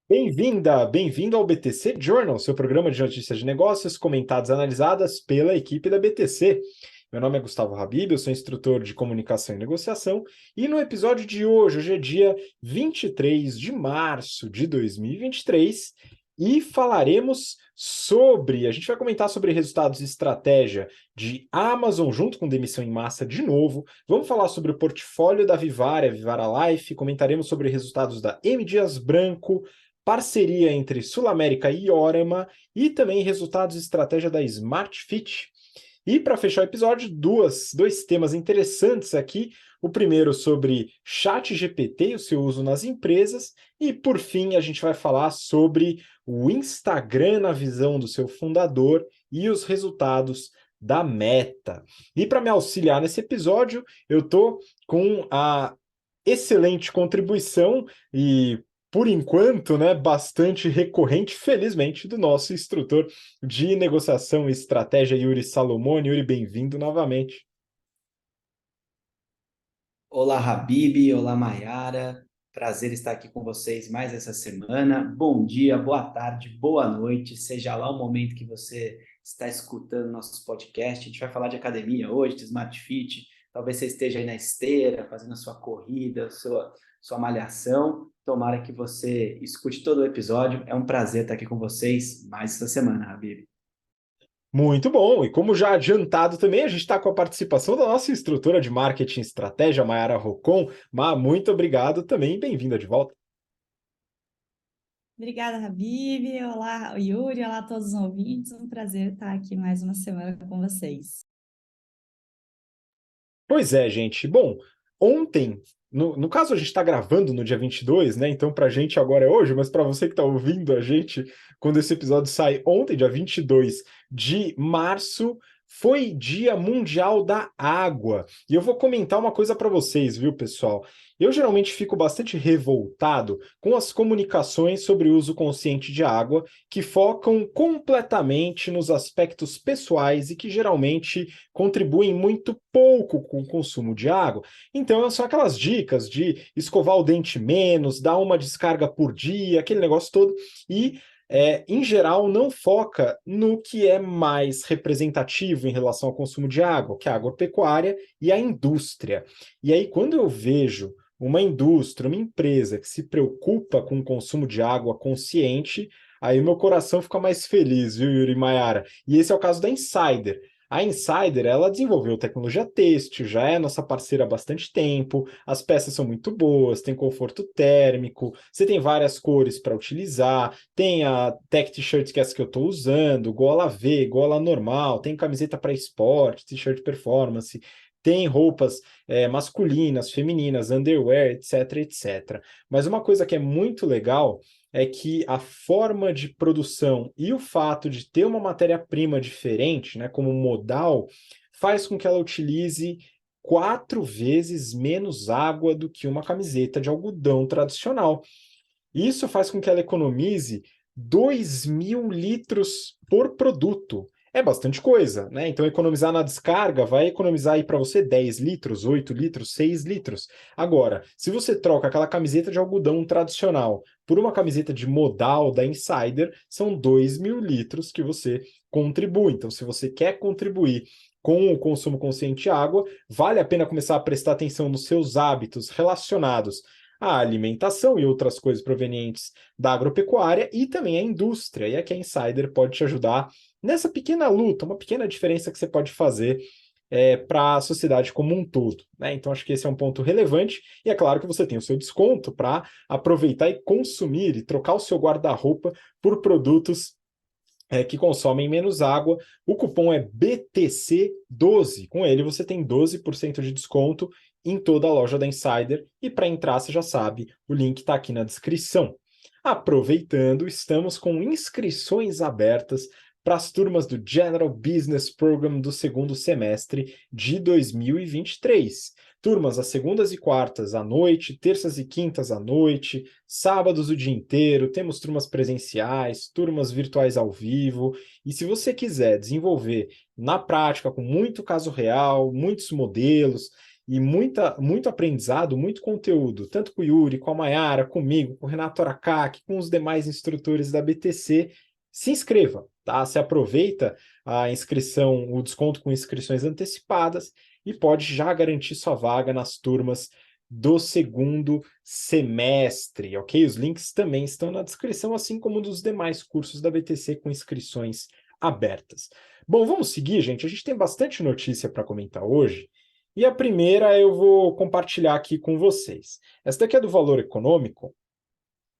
Bem-vinda, bem-vindo ao BTC Journal, seu programa de notícias de negócios comentadas e analisadas pela equipe da BTC. Meu nome é Gustavo Habib, eu sou instrutor de comunicação e negociação, e no episódio de hoje é dia 23 de março de 2023, e falaremos a gente vai comentar sobre resultados e estratégia de Amazon junto com demissão em massa de novo. Vamos falar sobre o portfólio da Vivara Life, comentaremos sobre resultados da M. Dias Branco, parceria entre Sul América e Orema e também resultados e estratégia da Smart Fit. E para fechar o episódio, dois temas interessantes aqui. O primeiro sobre ChatGPT e o seu uso nas empresas. E, por fim, a gente vai falar sobre o Instagram na visão do seu fundador e os resultados da Meta. E para me auxiliar nesse episódio, eu estou com a excelente contribuição e, por enquanto, né, bastante recorrente, felizmente, do nosso instrutor de negociação e estratégia, Yuri Salomone. Yuri, bem-vindo novamente. Olá, Habib, olá, Mayara. Prazer estar aqui com vocês mais essa semana. Bom dia, boa tarde, boa noite, seja lá o momento que você está escutando nossos podcasts. A gente vai falar de academia hoje, de Smart Fit. Talvez você esteja aí na esteira, fazendo a sua corrida, sua malhação. Tomara que você escute todo o episódio. É um prazer estar aqui com vocês mais essa semana, Habib. Muito bom! E como já adiantado também, a gente está com a participação da nossa instrutora de marketing e estratégia, Mayara Rocon. Muito obrigado também, bem-vinda de volta. Obrigada, Habib. Olá, Yuri. Olá a todos os ouvintes. Um prazer estar aqui mais uma semana com vocês. Pois é, gente. Bom, ontem, no caso a gente está gravando no dia 22, né? Então para a gente agora é hoje, mas para você que está ouvindo a gente, quando esse episódio sai ontem, dia 22 de março, foi Dia Mundial da Água. E eu vou comentar uma coisa para vocês, viu, pessoal? Eu geralmente fico bastante revoltado com as comunicações sobre o uso consciente de água, que focam completamente nos aspectos pessoais e que geralmente contribuem muito pouco com o consumo de água. Então, são aquelas dicas de escovar o dente menos, dar uma descarga por dia, aquele negócio todo, e em geral, não foca no que é mais representativo em relação ao consumo de água, que é a agropecuária e a indústria. E aí, quando eu vejo uma indústria, uma empresa que se preocupa com o consumo de água consciente, aí meu coração fica mais feliz, viu, Yuri Mayara? E esse é o caso da Insider. A Insider, ela desenvolveu tecnologia têxtil, já é nossa parceira há bastante tempo, as peças são muito boas, tem conforto térmico, você tem várias cores para utilizar, tem a tech t-shirt que é essa que eu estou usando, gola V, gola normal, tem camiseta para esporte, t-shirt performance, tem roupas masculinas, femininas, underwear, etc, etc. Mas uma coisa que é muito legal é que a forma de produção e o fato de ter uma matéria-prima diferente, né, como modal, faz com que ela utilize 4 vezes menos água do que uma camiseta de algodão tradicional. Isso faz com que ela economize 2.000 litros por produto. É bastante coisa, né? Então, economizar na descarga vai economizar aí para você 10 litros, 8 litros, 6 litros. Agora, se você troca aquela camiseta de algodão tradicional por uma camiseta de modal da Insider, são 2.000 litros que você contribui. Então, se você quer contribuir com o consumo consciente de água, vale a pena começar a prestar atenção nos seus hábitos relacionados a alimentação e outras coisas provenientes da agropecuária e também a indústria. E aqui a Insider pode te ajudar nessa pequena luta, uma pequena diferença que você pode fazer para a sociedade como um todo, né? Então, acho que esse é um ponto relevante. E é claro que você tem o seu desconto para aproveitar e consumir e trocar o seu guarda-roupa por produtos que consomem menos água. O cupom é BTC12. Com ele você tem 12% de desconto em toda a loja da Insider. E para entrar, você já sabe, o link está aqui na descrição. Aproveitando, estamos com inscrições abertas para as turmas do General Business Program do segundo semestre de 2023. Turmas às segundas e quartas à noite, terças e quintas à noite, sábados o dia inteiro, temos turmas presenciais, turmas virtuais ao vivo, e se você quiser desenvolver na prática, com muito caso real, muitos modelos, e muito aprendizado, muito conteúdo, tanto com o Yuri, com a Mayara, comigo, com o Renato Aracaki, com os demais instrutores da BTC, se inscreva, tá? Se aproveita a inscrição, o desconto com inscrições antecipadas e pode já garantir sua vaga nas turmas do segundo semestre, ok? Os links também estão na descrição, assim como dos demais cursos da BTC com inscrições abertas. Bom, vamos seguir, gente. A gente tem bastante notícia para comentar hoje. E a primeira eu vou compartilhar aqui com vocês. Essa daqui é do Valor Econômico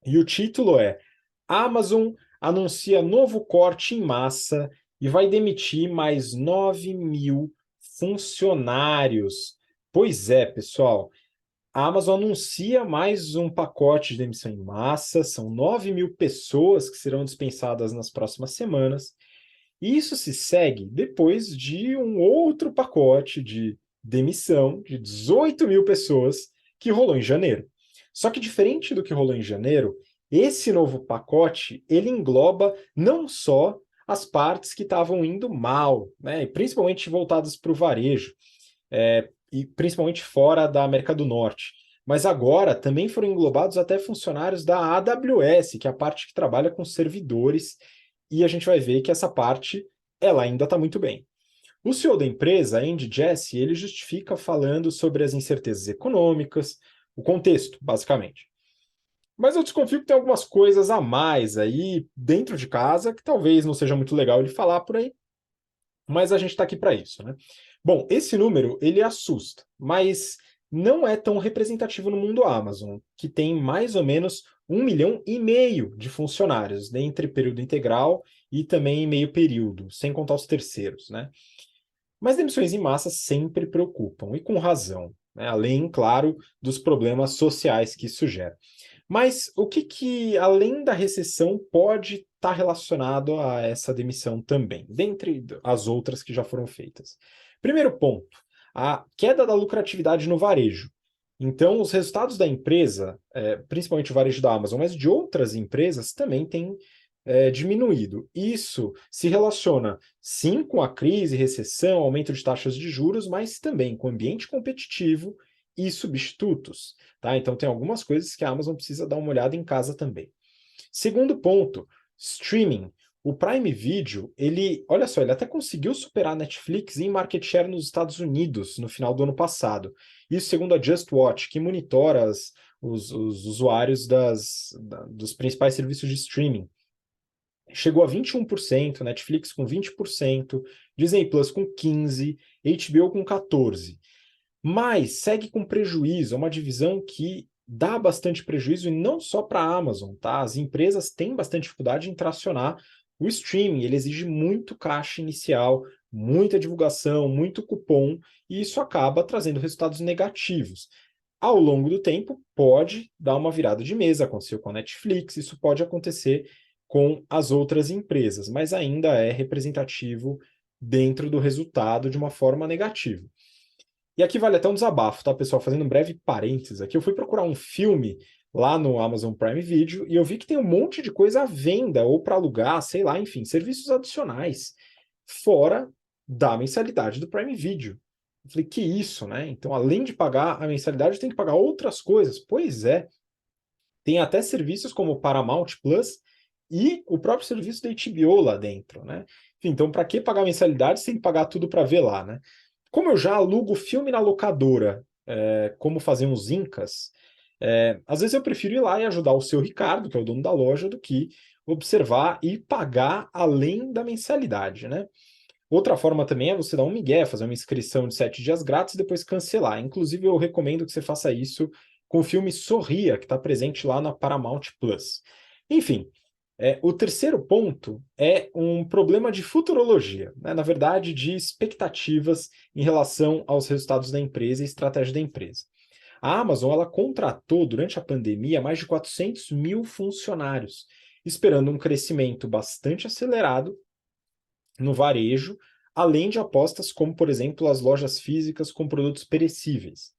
e o título é Amazon anuncia novo corte em massa e vai demitir mais 9 mil funcionários. Pois é, pessoal. A Amazon anuncia mais um pacote de demissão em massa, são 9 mil pessoas que serão dispensadas nas próximas semanas. E isso se segue depois de um outro pacote de demissão de 18 mil pessoas que rolou em janeiro. Só que diferente do que rolou em janeiro, esse novo pacote ele engloba não só as partes que estavam indo mal, né, e principalmente voltadas para o varejo, e principalmente fora da América do Norte. Mas agora também foram englobados até funcionários da AWS, que é a parte que trabalha com servidores, e a gente vai ver que essa parte ela ainda está muito bem. O CEO da empresa, Andy Jassy, ele justifica falando sobre as incertezas econômicas, o contexto, basicamente. Mas eu desconfio que tem algumas coisas a mais aí dentro de casa que talvez não seja muito legal ele falar por aí, mas a gente está aqui para isso, né? Bom, esse número, ele assusta, mas não é tão representativo no mundo Amazon, que tem mais ou menos 1,5 milhão de funcionários, né, entre período integral e também meio período, sem contar os terceiros, né? Mas demissões em massa sempre preocupam, e com razão, né? Além, claro, dos problemas sociais que isso gera. Mas o que além da recessão, pode estar relacionado a essa demissão também, dentre as outras que já foram feitas? Primeiro ponto, a queda da lucratividade no varejo. Então, os resultados da empresa, principalmente o varejo da Amazon, mas de outras empresas, também têm diminuído. Isso se relaciona, sim, com a crise, recessão, aumento de taxas de juros, mas também com o ambiente competitivo e substitutos. Tá? Então, tem algumas coisas que a Amazon precisa dar uma olhada em casa também. Segundo ponto, streaming. O Prime Video, olha só, ele até conseguiu superar a Netflix em market share nos Estados Unidos no final do ano passado. Isso segundo a Just Watch, que monitora os usuários dos principais serviços de streaming. Chegou a 21%, Netflix com 20%, Disney Plus com 15%, HBO com 14%. Mas segue com prejuízo, é uma divisão que dá bastante prejuízo, e não só para a Amazon, tá? As empresas têm bastante dificuldade em tracionar o streaming, ele exige muito caixa inicial, muita divulgação, muito cupom, e isso acaba trazendo resultados negativos. Ao longo do tempo, pode dar uma virada de mesa, aconteceu com a Netflix, isso pode acontecer com as outras empresas, mas ainda é representativo dentro do resultado de uma forma negativa. E aqui vale até um desabafo, tá, pessoal? Fazendo um breve parênteses aqui, eu fui procurar um filme lá no Amazon Prime Video e eu vi que tem um monte de coisa à venda ou para alugar, sei lá, enfim, serviços adicionais, fora da mensalidade do Prime Video. Eu falei, que isso, né? Então, além de pagar a mensalidade, tem que pagar outras coisas. Pois é, tem até serviços como o Paramount Plus e o próprio serviço da HBO lá dentro, né? Enfim, então, para que pagar mensalidade se tem que pagar tudo para ver lá, né? Como eu já alugo filme na locadora, como fazer uns incas, às vezes eu prefiro ir lá e ajudar o seu Ricardo, que é o dono da loja, do que observar e pagar além da mensalidade, né? Outra forma também é você dar um migué, fazer uma inscrição de 7 dias grátis e depois cancelar. Inclusive, eu recomendo que você faça isso com o filme Sorria, que está presente lá na Paramount Plus. Enfim, o terceiro ponto é um problema de futurologia, né? Na verdade, de expectativas em relação aos resultados da empresa e estratégia da empresa. A Amazon ela contratou, durante a pandemia, mais de 400 mil funcionários, esperando um crescimento bastante acelerado no varejo, além de apostas como, por exemplo, as lojas físicas com produtos perecíveis.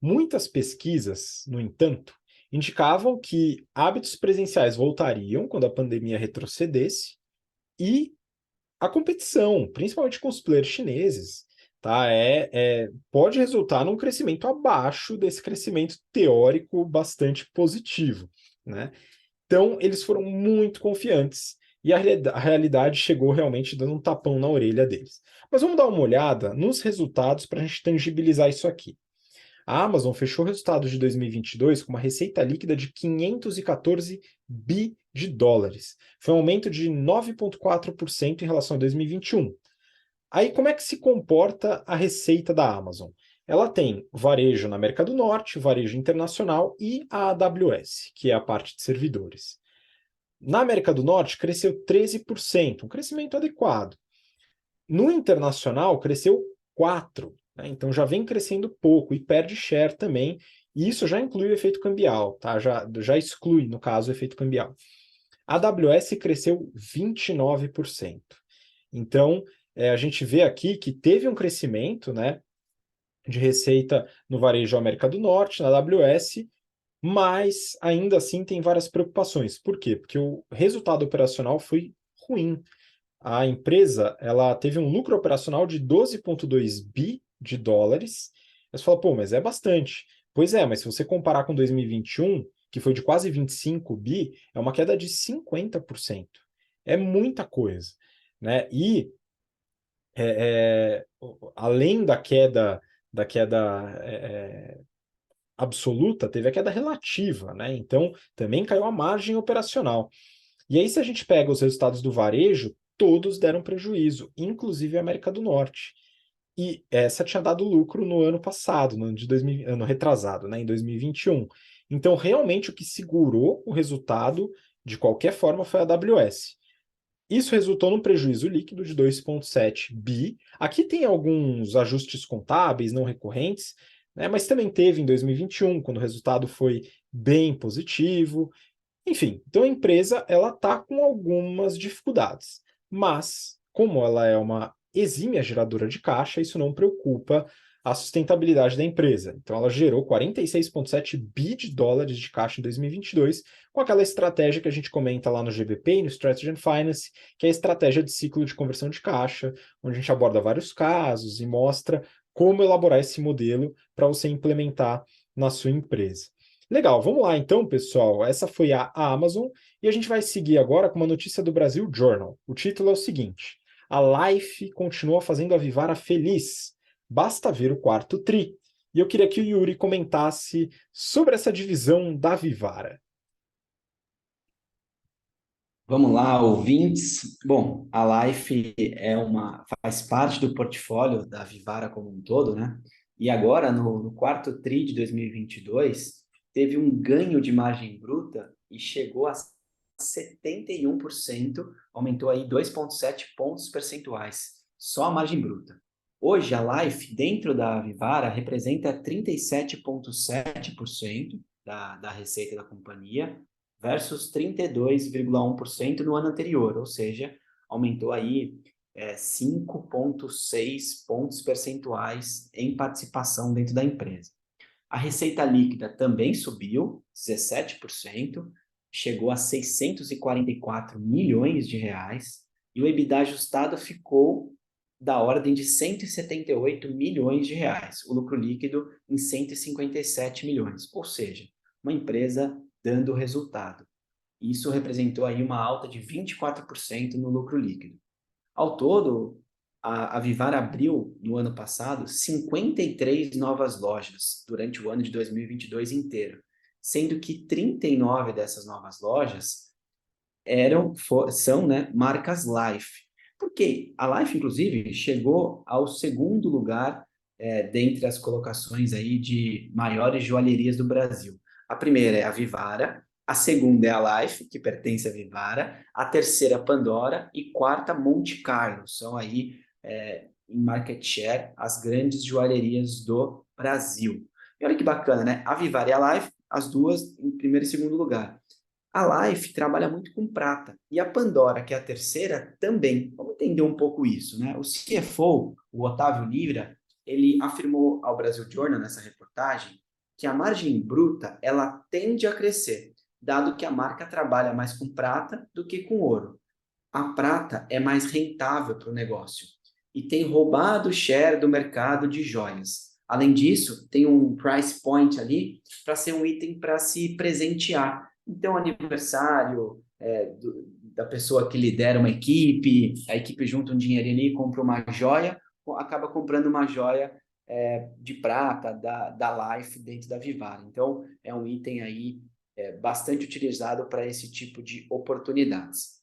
Muitas pesquisas, no entanto, indicavam que hábitos presenciais voltariam quando a pandemia retrocedesse e a competição, principalmente com os players chineses, tá? Pode resultar num crescimento abaixo desse crescimento teórico bastante positivo, né? Então, eles foram muito confiantes e a realidade chegou realmente dando um tapão na orelha deles. Mas vamos dar uma olhada nos resultados para a gente tangibilizar isso aqui. A Amazon fechou o resultado de 2022 com uma receita líquida de 514 bi de dólares. Foi um aumento de 9,4% em relação a 2021. Aí, como é que se comporta a receita da Amazon? Ela tem varejo na América do Norte, varejo internacional e a AWS, que é a parte de servidores. Na América do Norte, cresceu 13%, um crescimento adequado. No internacional, cresceu 4%, né? Então já vem crescendo pouco e perde share também. E isso já inclui o efeito cambial, tá? Já exclui, no caso, o efeito cambial. A AWS cresceu 29%. Então, a gente vê aqui que teve um crescimento, né, de receita no varejo América do Norte, na AWS, mas ainda assim tem várias preocupações. Por quê? Porque o resultado operacional foi ruim. A empresa ela teve um lucro operacional de 12,2 bi de dólares. Você fala, pô, mas é bastante. Pois é, mas se você comparar com 2021, que foi de quase 25 bi, é uma queda de 50%. É muita coisa, né? E além da queda absoluta, teve a queda relativa, né? Então também caiu a margem operacional. E aí, se a gente pega os resultados do varejo, todos deram prejuízo, inclusive a América do Norte. E essa tinha dado lucro no ano passado, no ano de 2000, ano retrasado, né, em 2021. Então, realmente, o que segurou o resultado, de qualquer forma, foi a AWS. Isso resultou num prejuízo líquido de 2,7 bi. Aqui tem alguns ajustes contábeis não recorrentes, né, mas também teve em 2021, quando o resultado foi bem positivo. Enfim, então a empresa ela está com algumas dificuldades, mas como ela é uma exímia geradora de caixa, isso não preocupa a sustentabilidade da empresa. Então ela gerou 46,7 bi de dólares de caixa em 2022, com aquela estratégia que a gente comenta lá no GBP e no Strategy and Finance, que é a estratégia de ciclo de conversão de caixa, onde a gente aborda vários casos e mostra como elaborar esse modelo para você implementar na sua empresa. Legal, vamos lá então, pessoal. Essa foi a Amazon e a gente vai seguir agora com uma notícia do Brasil Journal. O título é o seguinte: A Life continua fazendo a Vivara feliz. Basta ver o quarto tri. E eu queria que o Yuri comentasse sobre essa divisão da Vivara. Vamos lá, ouvintes. Bom, a Life faz parte do portfólio da Vivara como um todo, né? E agora, no quarto tri de 2022, teve um ganho de margem bruta e chegou a 71%, aumentou aí 2,7 pontos percentuais, só a margem bruta. Hoje, a Life, dentro da Vivara, representa 37,7% da receita da companhia, versus 32,1% no ano anterior, ou seja, aumentou aí 5,6 pontos percentuais em participação dentro da empresa. A receita líquida também subiu 17%, chegou a 644 milhões de reais, e o EBITDA ajustado ficou da ordem de 178 milhões de reais, o lucro líquido em 157 milhões, ou seja, uma empresa dando resultado. Isso representou aí uma alta de 24% no lucro líquido. Ao todo, a Vivara abriu, no ano passado, 53 novas lojas durante o ano de 2022 inteiro, sendo que 39 dessas novas lojas são, né, marcas Life. Porque a Life, inclusive, chegou ao segundo lugar dentre as colocações aí de maiores joalherias do Brasil. A primeira é a Vivara, a segunda é a Life, que pertence à Vivara, a terceira Pandora e quarta Monte Carlo. São aí, em market share, as grandes joalherias do Brasil. E olha que bacana, né? A Vivara e a Life, as duas em primeiro e segundo lugar. A Life trabalha muito com prata e a Pandora, que é a terceira, também. Vamos entender um pouco isso, né? O CFO, o Otávio Lira, ele afirmou ao Brasil Journal nessa reportagem que a margem bruta ela tende a crescer, dado que a marca trabalha mais com prata do que com ouro. A prata é mais rentável para o negócio. e tem roubado o share do mercado de joias. Além disso, tem um price point ali para ser um item para se presentear. Então, aniversário da pessoa que lidera uma equipe, a equipe junta um dinheiro ali, compra uma joia, acaba comprando uma joia de prata da Life dentro da Vivara. Então, é um item aí bastante utilizado para esse tipo de oportunidades.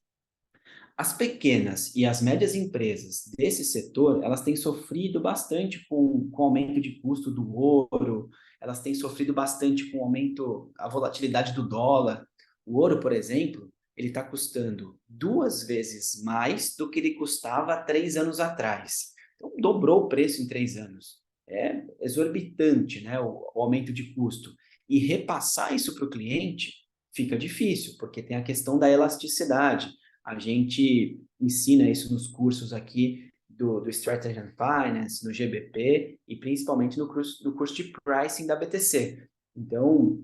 As pequenas e as médias empresas desse setor, elas têm sofrido bastante com o aumento de custo do ouro, elas têm sofrido bastante com o aumento, a volatilidade do dólar. O ouro, por exemplo, ele está custando 2 vezes mais do que ele custava há 3 anos atrás. Então, dobrou o preço em 3 anos. É exorbitante, né, o aumento de custo. E repassar isso para o cliente fica difícil, porque tem a questão da elasticidade. A gente ensina isso nos cursos aqui do Strategy and Finance, no GBP e principalmente no curso de Pricing da BTC. Então,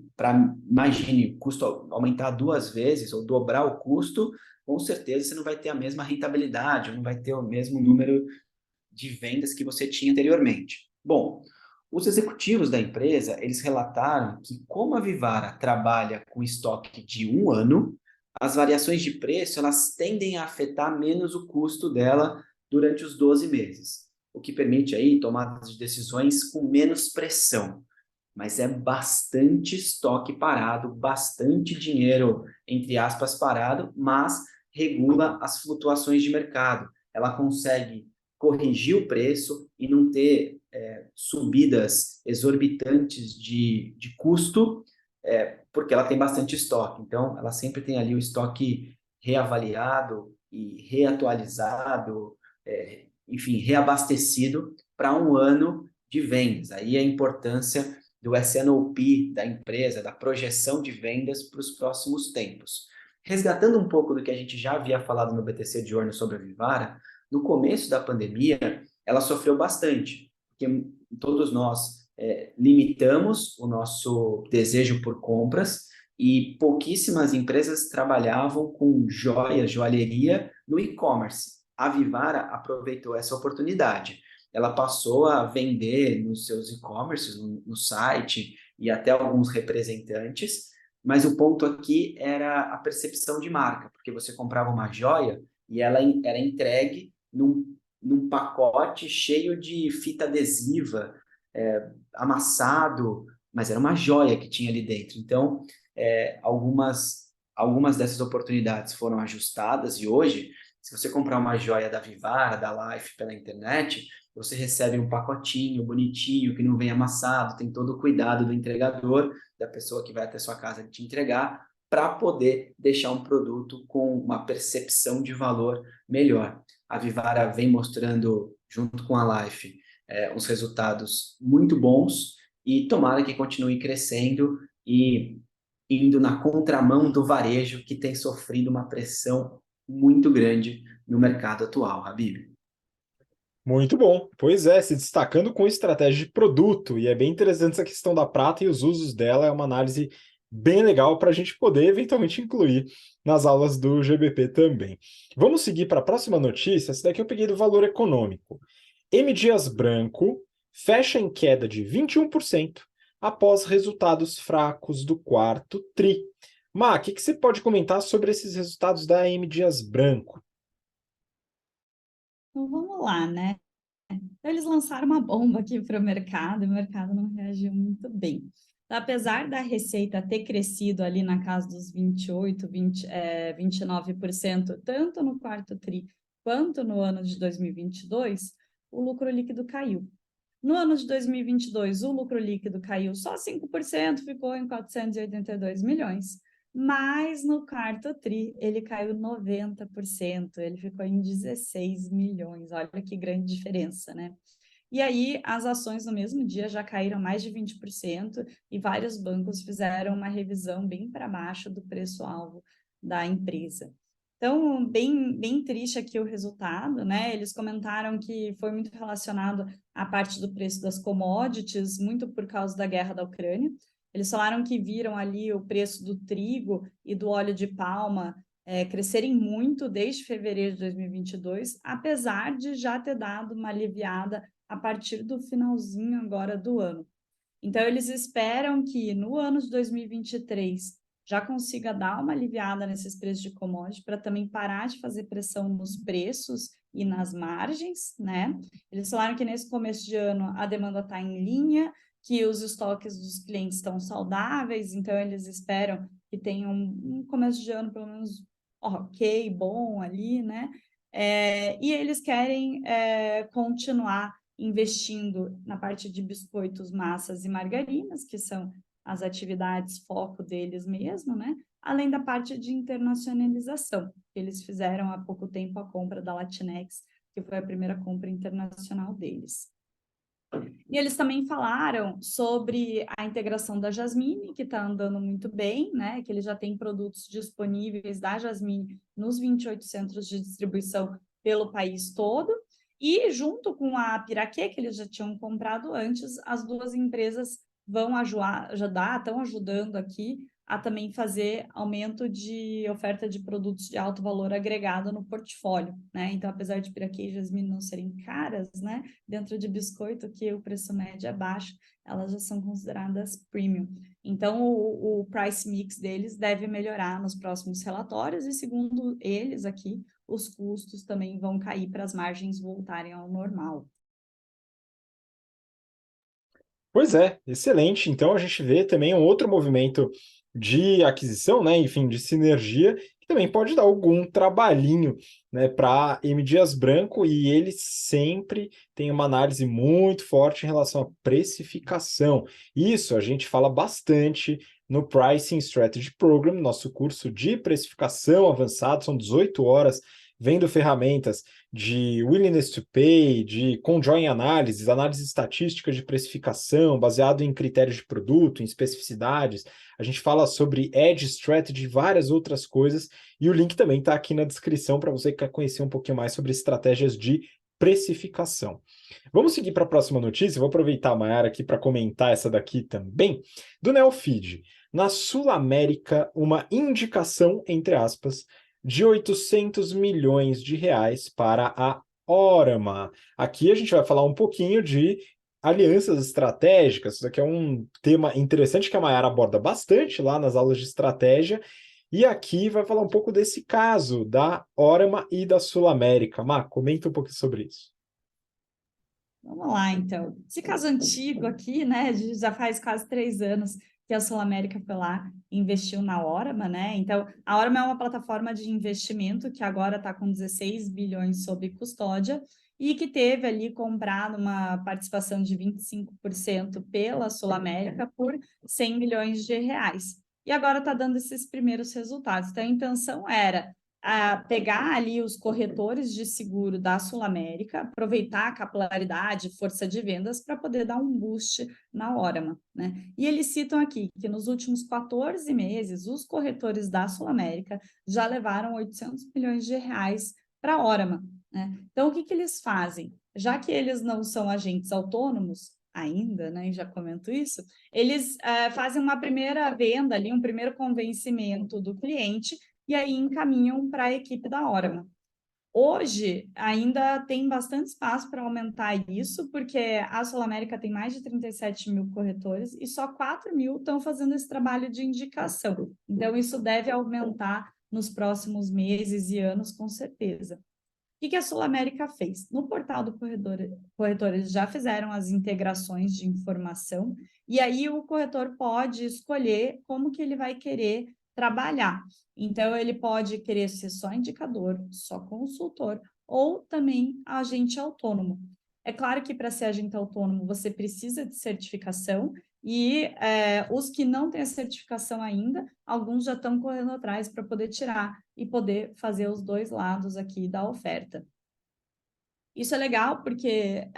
imagine o custo aumentar 2 vezes ou dobrar o custo, com certeza você não vai ter a mesma rentabilidade, não vai ter o mesmo número de vendas que você tinha anteriormente. Bom, os executivos da empresa, eles relataram que como a Vivara trabalha com estoque de 1 ano, as variações de preço, elas tendem a afetar menos o custo dela durante os 12 meses, o que permite aí tomadas de decisões com menos pressão. Mas é bastante estoque parado, bastante dinheiro, entre aspas, parado, mas regula as flutuações de mercado. Ela consegue corrigir o preço e não ter subidas exorbitantes de custo, porque ela tem bastante estoque. Então, ela sempre tem ali o estoque reavaliado e reatualizado, enfim, reabastecido para 1 ano de vendas. Aí a importância do S&OP da empresa, da projeção de vendas para os próximos tempos. Resgatando um pouco do que a gente já havia falado no BTC Journal sobre a Vivara, no começo da pandemia, ela sofreu bastante, porque todos nós limitamos o nosso desejo por compras e pouquíssimas empresas trabalhavam com joias, joalheria no e-commerce. A Vivara aproveitou essa oportunidade. Ela passou a vender nos seus e-commerces, no site e até alguns representantes, mas o ponto aqui era a percepção de marca, porque você comprava uma joia e ela era entregue num pacote cheio de fita adesiva, amassado, mas era uma joia que tinha ali dentro. Então, algumas dessas oportunidades foram ajustadas e hoje, se você comprar uma joia da Vivara, da Life pela internet, você recebe um pacotinho bonitinho, que não vem amassado, tem todo o cuidado do entregador, da pessoa que vai até sua casa te entregar, para poder deixar um produto com uma percepção de valor melhor. A Vivara vem mostrando, junto com a Life, uns resultados muito bons e tomara que continue crescendo e indo na contramão do varejo, que tem sofrido uma pressão muito grande no mercado atual, Habib. Muito bom. Pois é, se destacando com estratégia de produto, e é bem interessante essa questão da prata e os usos dela, é uma análise bem legal para a gente poder eventualmente incluir nas aulas do GBP também. Vamos seguir para a próxima notícia. Essa daqui eu peguei do Valor Econômico. M. Dias Branco fecha em queda de 21% após resultados fracos do quarto TRI. Má, o que você pode comentar sobre esses resultados da M. Dias Branco? Então vamos lá, né? Eles lançaram uma bomba aqui para o mercado e o mercado não reagiu muito bem. Então, apesar da receita ter crescido ali na casa dos 28, 29%, tanto no quarto TRI quanto no ano de 2022, o lucro líquido caiu. No ano de 2022, o lucro líquido caiu só 5%, ficou em 482 milhões. Mas no quarto TRI, ele caiu 90%, ele ficou em 16 milhões. Olha que grande diferença, né? E aí, as ações no mesmo dia já caíram mais de 20% e vários bancos fizeram uma revisão bem para baixo do preço-alvo da empresa. Então, bem triste aqui o resultado, né? Eles comentaram que foi muito relacionado à parte do preço das commodities, muito por causa da guerra da Ucrânia. Eles falaram que viram ali o preço do trigo e do óleo de palma crescerem muito desde fevereiro de 2022, apesar de já ter dado uma aliviada a partir do finalzinho agora do ano. Então, eles esperam que no ano de 2023 já consiga dar uma aliviada nesses preços de commodity para também parar de fazer pressão nos preços e nas margens, né? Eles falaram que nesse começo de ano a demanda está em linha, que os estoques dos clientes estão saudáveis, então eles esperam que tenha um começo de ano pelo menos ok, bom ali, né? E eles querem continuar investindo na parte de biscoitos, massas e margarinas, que são as atividades foco deles mesmo, né? Além da parte de internacionalização. Eles fizeram há pouco tempo a compra da Latinex, que foi a primeira compra internacional deles. E eles também falaram sobre a integração da Jasmine, que está andando muito bem, né? Que eles já têm produtos disponíveis da Jasmine nos 28 centros de distribuição pelo país todo. E junto com a Piraquê, que eles já tinham comprado antes, as duas empresas vão ajudar, estão ajudando aqui a também fazer aumento de oferta de produtos de alto valor agregado no portfólio, né? Então, apesar de Piraquê e Jasmine não serem caras, né? Dentro de biscoito, que o preço médio é baixo, elas já são consideradas premium. Então, o price mix deles deve melhorar nos próximos relatórios e, segundo eles aqui, os custos também vão cair para as margens voltarem ao normal. Pois é, excelente. Então a gente vê também um outro movimento de aquisição, né? Enfim, de sinergia, que também pode dar algum trabalhinho, né, para M. Dias Branco, e ele sempre tem uma análise muito forte em relação à precificação. Isso a gente fala bastante no Pricing Strategy Program, nosso curso de precificação avançado, são 18 horas vendo ferramentas de willingness to pay, de conjoint analysis, análise estatística de precificação, baseado em critérios de produto, em especificidades. A gente fala sobre edge strategy e várias outras coisas, e o link também está aqui na descrição para você que quer conhecer um pouquinho mais sobre estratégias de precificação. Vamos seguir para a próxima notícia. Vou aproveitar a Mayara aqui para comentar essa daqui também, do Neofeed. Na Sul América, uma indicação, entre aspas, de 800 milhões de reais para a Orama. Aqui a gente vai falar um pouquinho de alianças estratégicas. Isso aqui é um tema interessante que a Mayara aborda bastante lá nas aulas de estratégia. E aqui vai falar um pouco desse caso da Orama e da Sul América. Má, comenta um pouquinho sobre isso. Vamos lá, então. Esse caso antigo aqui, né, já faz quase 3 anos que a Sul América foi lá e investiu na Orama, né? Então, a Orama é uma plataforma de investimento que agora está com 16 bilhões sob custódia e que teve ali comprado uma participação de 25% pela Sul América por 100 milhões de reais. E agora está dando esses primeiros resultados. Então, a intenção era pegar ali os corretores de seguro da Sul América, aproveitar a capilaridade, força de vendas para poder dar um boost na Orama, né? E eles citam aqui que nos últimos 14 meses, os corretores da Sul América já levaram 800 milhões de reais para a Orama, né? Então, o que eles fazem? Já que eles não são agentes autônomos, ainda, né, e já comento isso, eles fazem uma primeira venda ali, um primeiro convencimento do cliente e aí encaminham para a equipe da Orama. Hoje, ainda tem bastante espaço para aumentar isso, porque a Sul América tem mais de 37 mil corretores e só 4 mil estão fazendo esse trabalho de indicação. Então, isso deve aumentar nos próximos meses e anos, com certeza. O que a Sul América fez? No portal do corretor, eles já fizeram as integrações de informação, e aí o corretor pode escolher como que ele vai querer trabalhar. Então, ele pode querer ser só indicador, só consultor, ou também agente autônomo. É claro que para ser agente autônomo você precisa de certificação, e os que não têm a certificação ainda, alguns já estão correndo atrás para poder tirar e poder fazer os dois lados aqui da oferta. Isso é legal porque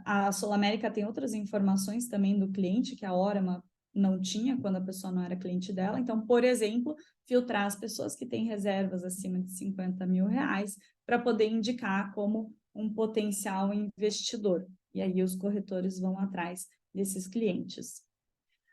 a Sul América tem outras informações também do cliente que a Orama não tinha quando a pessoa não era cliente dela. Então, por exemplo, filtrar as pessoas que têm reservas acima de 50 mil reais para poder indicar como um potencial investidor. E aí os corretores vão atrás desses clientes.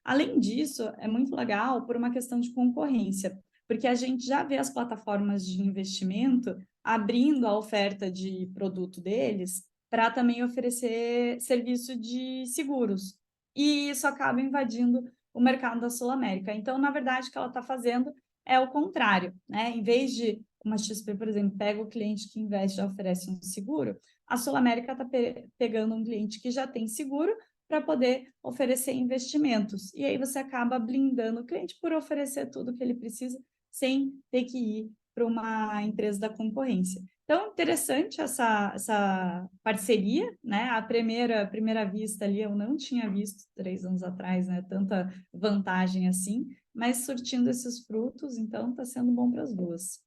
Além disso, é muito legal por uma questão de concorrência, porque a gente já vê as plataformas de investimento abrindo a oferta de produto deles para também oferecer serviço de seguros. E isso acaba invadindo o mercado da Sul América. Então, na verdade, o que ela está fazendo é o contrário, né? Em vez de uma XP, por exemplo, pega o cliente que investe e já oferece um seguro, a Sul América está pegando um cliente que já tem seguro para poder oferecer investimentos. E aí você acaba blindando o cliente por oferecer tudo que ele precisa sem ter que ir para uma empresa da concorrência. Então, interessante essa parceria, né? À primeira vista ali, eu não tinha visto 3 anos atrás, né? Tanta vantagem assim, mas surtindo esses frutos, então está sendo bom para as duas.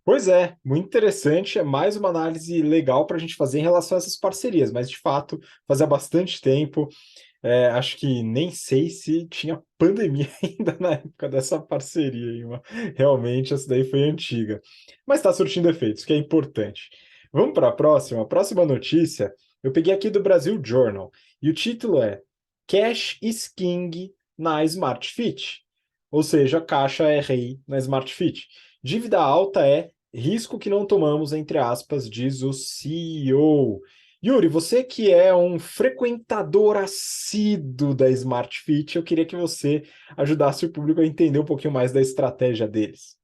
Pois é, muito interessante. É mais uma análise legal para a gente fazer em relação a essas parcerias, mas de fato, fazia bastante tempo. Acho que nem sei se tinha pandemia ainda na época dessa parceria, hein, realmente essa daí foi antiga. Mas está surtindo efeitos, que é importante. Vamos para a próxima. A próxima notícia eu peguei aqui do Brasil Journal e o título é Cash is King na Smart Fit. Ou seja, caixa é rei na Smart Fit. Dívida alta é risco que não tomamos, entre aspas, diz o CEO. Yuri, você que é um frequentador assíduo da Smart Fit, eu queria que você ajudasse o público a entender um pouquinho mais da estratégia deles.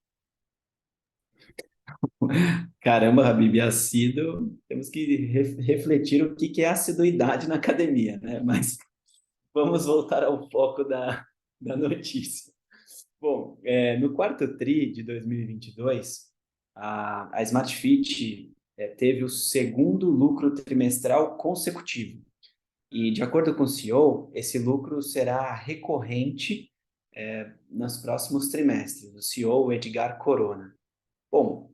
Caramba, Habib, assíduo, temos que refletir o que é assiduidade na academia, né? Mas vamos voltar ao foco da notícia. Bom, no quarto TRI de 2022, a Smart Fit teve o segundo lucro trimestral consecutivo. E, de acordo com o CEO, esse lucro será recorrente nos próximos trimestres, o CEO Edgar Corona. Bom,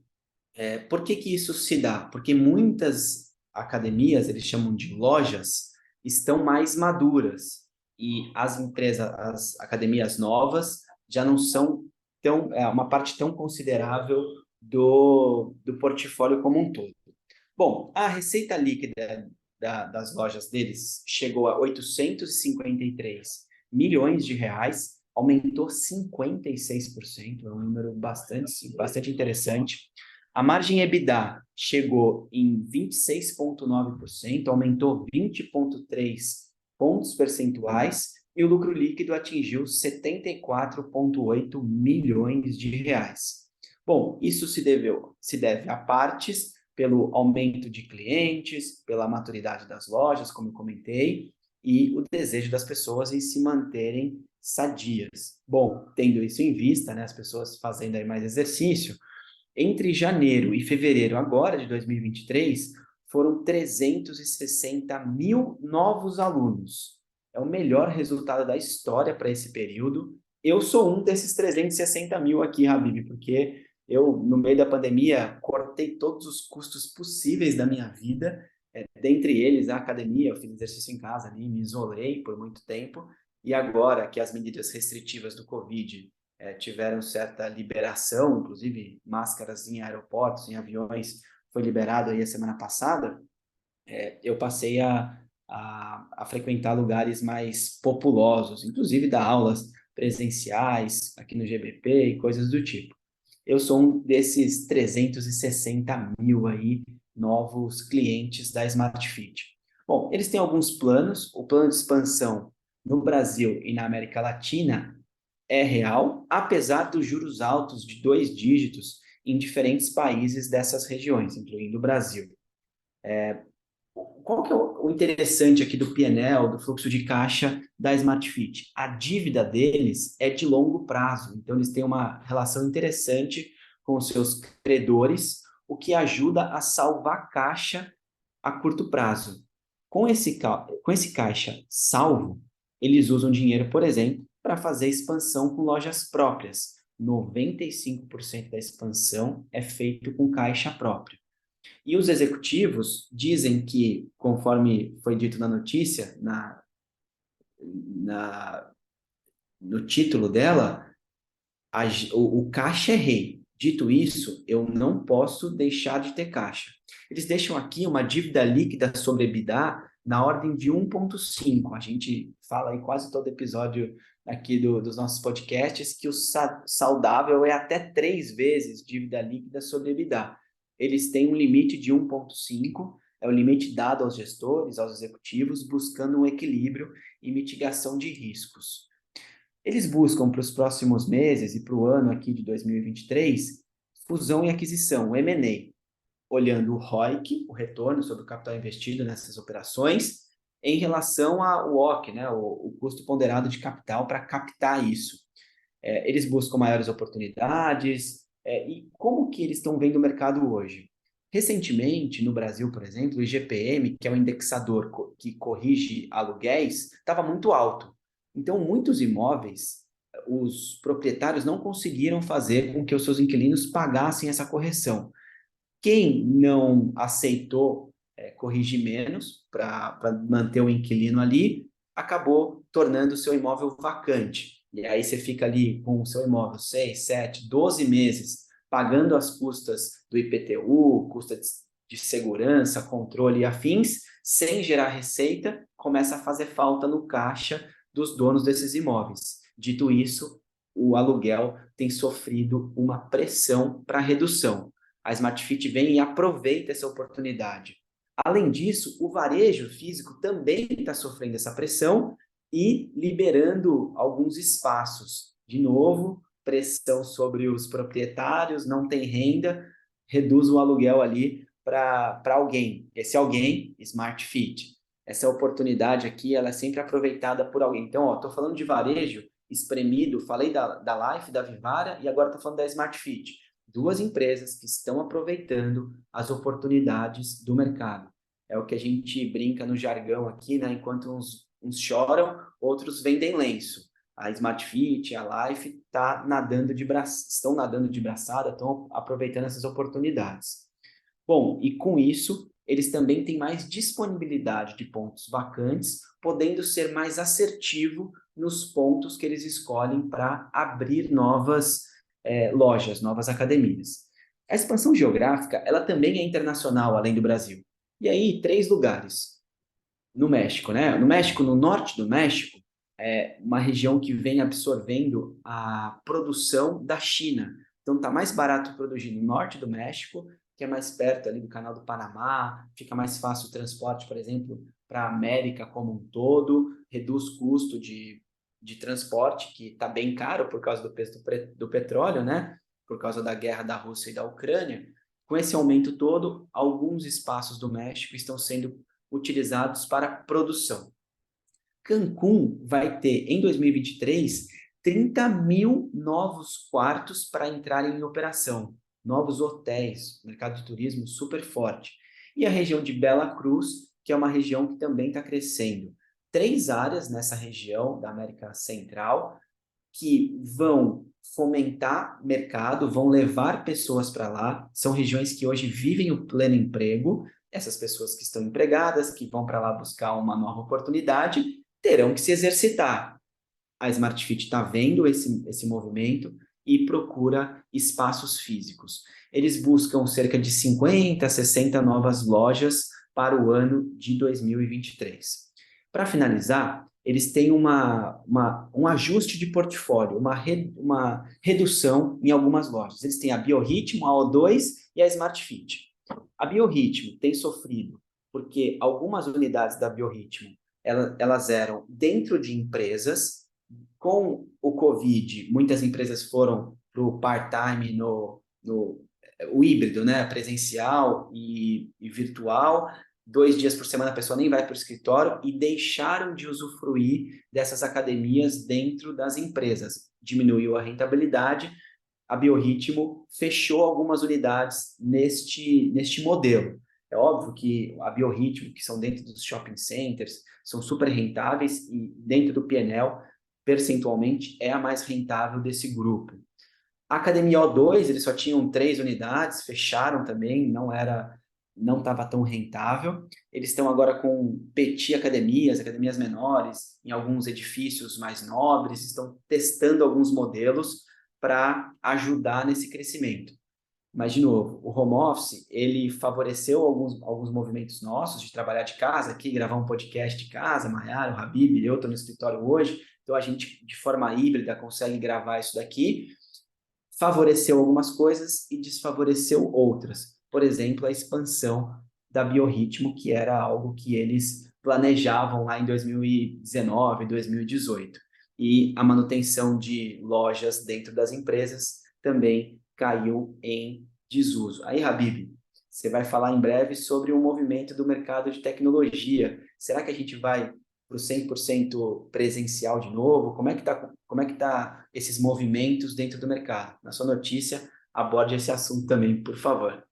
por que isso se dá? Porque muitas academias, eles chamam de lojas, estão mais maduras e as academias novas já não são uma parte tão considerável do portfólio como um todo. Bom, a receita líquida das lojas deles chegou a 853 milhões de reais, aumentou 56%, é um número bastante interessante. A margem EBITDA chegou em 26,9%, aumentou 20,3 pontos percentuais, e o lucro líquido atingiu 74,8 milhões de reais. Bom, isso se deve a partes pelo aumento de clientes, pela maturidade das lojas, como eu comentei, e o desejo das pessoas em se manterem sadias. Bom, tendo isso em vista, né, as pessoas fazendo aí mais exercício, entre janeiro e fevereiro agora de 2023, foram 360 mil novos alunos. É o melhor resultado da história para esse período. Eu sou um desses 360 mil aqui, Habib, porque eu, no meio da pandemia, cortei todos os custos possíveis da minha vida, dentre eles a academia, eu fiz exercício em casa, ali, me isolei por muito tempo, e agora que as medidas restritivas do Covid tiveram certa liberação, inclusive máscaras em aeroportos, em aviões, foi liberado aí a semana passada, eu passei a frequentar lugares mais populosos, inclusive dar aulas presenciais aqui no GBP e coisas do tipo. Eu sou um desses 360 mil aí novos clientes da Smart Fit. Bom, eles têm alguns planos. O plano de expansão no Brasil e na América Latina é real, apesar dos juros altos de 2 dígitos em diferentes países dessas regiões, incluindo o Brasil. Qual que é o interessante aqui do P&L, do fluxo de caixa da Smart Fit? A dívida deles é de longo prazo, então eles têm uma relação interessante com os seus credores, o que ajuda a salvar caixa a curto prazo. Com esse caixa salvo, eles usam dinheiro, por exemplo, para fazer expansão com lojas próprias. 95% da expansão é feito com caixa próprio. E os executivos dizem que, conforme foi dito na notícia, no título dela, o caixa é rei. Dito isso, eu não posso deixar de ter caixa. Eles deixam aqui uma dívida líquida sobre EBITDA na ordem de 1,5. A gente fala aí quase todo episódio aqui dos nossos podcasts, que o saudável é até 3 vezes dívida líquida sobre EBITDA. Eles têm um limite de 1,5, é o limite dado aos gestores, aos executivos, buscando um equilíbrio e mitigação de riscos. Eles buscam para os próximos meses e para o ano aqui de 2023, fusão e aquisição, o M&A, olhando o ROIC, o retorno sobre o capital investido nessas operações, em relação ao WOC, né, o custo ponderado de capital, para captar isso. Eles buscam maiores oportunidades, e como que eles estão vendo o mercado hoje? Recentemente, no Brasil, por exemplo, o IGPM, que é o indexador que corrige aluguéis, estava muito alto. Então, muitos imóveis, os proprietários não conseguiram fazer com que os seus inquilinos pagassem essa correção. Quem não aceitou corrigir menos para manter o inquilino ali, acabou tornando o seu imóvel vacante. E aí você fica ali com o seu imóvel 6, 7, 12 meses, pagando as custas do IPTU, custas de segurança, controle e afins, sem gerar receita, começa a fazer falta no caixa dos donos desses imóveis. Dito isso, o aluguel tem sofrido uma pressão para redução. A Smart Fit vem e aproveita essa oportunidade. Além disso, o varejo físico também está sofrendo essa pressão e liberando alguns espaços. De novo, pressão sobre os proprietários, não tem renda, reduz o aluguel ali para alguém. Esse alguém, Smart Fit. Essa oportunidade aqui, ela é sempre aproveitada por alguém. Então, estou falando de varejo espremido, falei da Life, da Vivara, e agora estou falando da Smart Fit. 2 empresas que estão aproveitando as oportunidades do mercado. É o que a gente brinca no jargão aqui, né? Enquanto uns choram, outros vendem lenço. A Smart Fit, a Life estão nadando de braçada, estão aproveitando essas oportunidades. Bom, e com isso, eles também têm mais disponibilidade de pontos vacantes, podendo ser mais assertivo nos pontos que eles escolhem para abrir novas lojas, novas academias. A expansão geográfica, ela também é internacional, além do Brasil. E aí, 3 lugares. No México, né? No México, no norte do México, é uma região que vem absorvendo a produção da China. Então, está mais barato produzir no norte do México, que é mais perto ali do Canal do Panamá, fica mais fácil o transporte, por exemplo, para a América como um todo, reduz custo de transporte, que está bem caro por causa do preço do petróleo, né? Por causa da guerra da Rússia e da Ucrânia. Com esse aumento todo, alguns espaços do México estão sendo utilizados para produção. Cancún vai ter, em 2023, 30 mil novos quartos para entrarem em operação. Novos hotéis, mercado de turismo super forte. E a região de Bela Cruz, que é uma região que também está crescendo. 3 áreas nessa região da América Central que vão fomentar mercado, vão levar pessoas para lá. São regiões que hoje vivem o pleno emprego. Essas pessoas que estão empregadas, que vão para lá buscar uma nova oportunidade, terão que se exercitar. A Smart Fit está vendo esse movimento e procura espaços físicos. Eles buscam cerca de 50, 60 novas lojas para o ano de 2023. Para finalizar, eles têm um ajuste de portfólio, uma redução em algumas lojas. Eles têm a Biorritmo, a O2 e a Smart Fit. A Biorritmo tem sofrido porque algumas unidades da Biorritmo elas eram dentro de empresas. Com o Covid, muitas empresas foram para o part-time, o híbrido, né? Presencial e virtual. 2 dias por semana a pessoa nem vai para o escritório e deixaram de usufruir dessas academias dentro das empresas. Diminuiu a rentabilidade. A Biorritmo fechou algumas unidades neste modelo. É óbvio que a Biorritmo, que são dentro dos shopping centers, são super rentáveis e dentro do P&L, percentualmente, é a mais rentável desse grupo. A Academia O2, eles só tinham 3 unidades, fecharam também, não estava tão rentável. Eles estão agora com petit academias menores, em alguns edifícios mais nobres, estão testando alguns modelos para ajudar nesse crescimento. Mas, de novo, o home office, ele favoreceu alguns movimentos nossos de trabalhar de casa, aqui, gravar um podcast de casa, Maiara, o Habib, eu estou no escritório hoje, Então, a gente, de forma híbrida, consegue gravar isso daqui. Favoreceu algumas coisas e desfavoreceu outras. Por exemplo, a expansão da Biorritmo, que era algo que eles planejavam lá em 2019, 2018. E a manutenção de lojas dentro das empresas também caiu em desuso. Aí, Habib, você vai falar em breve sobre o movimento do mercado de tecnologia. Será que a gente vai para o 100% presencial de novo? Como é que tá esses movimentos dentro do mercado? Na sua notícia, aborde esse assunto também, por favor.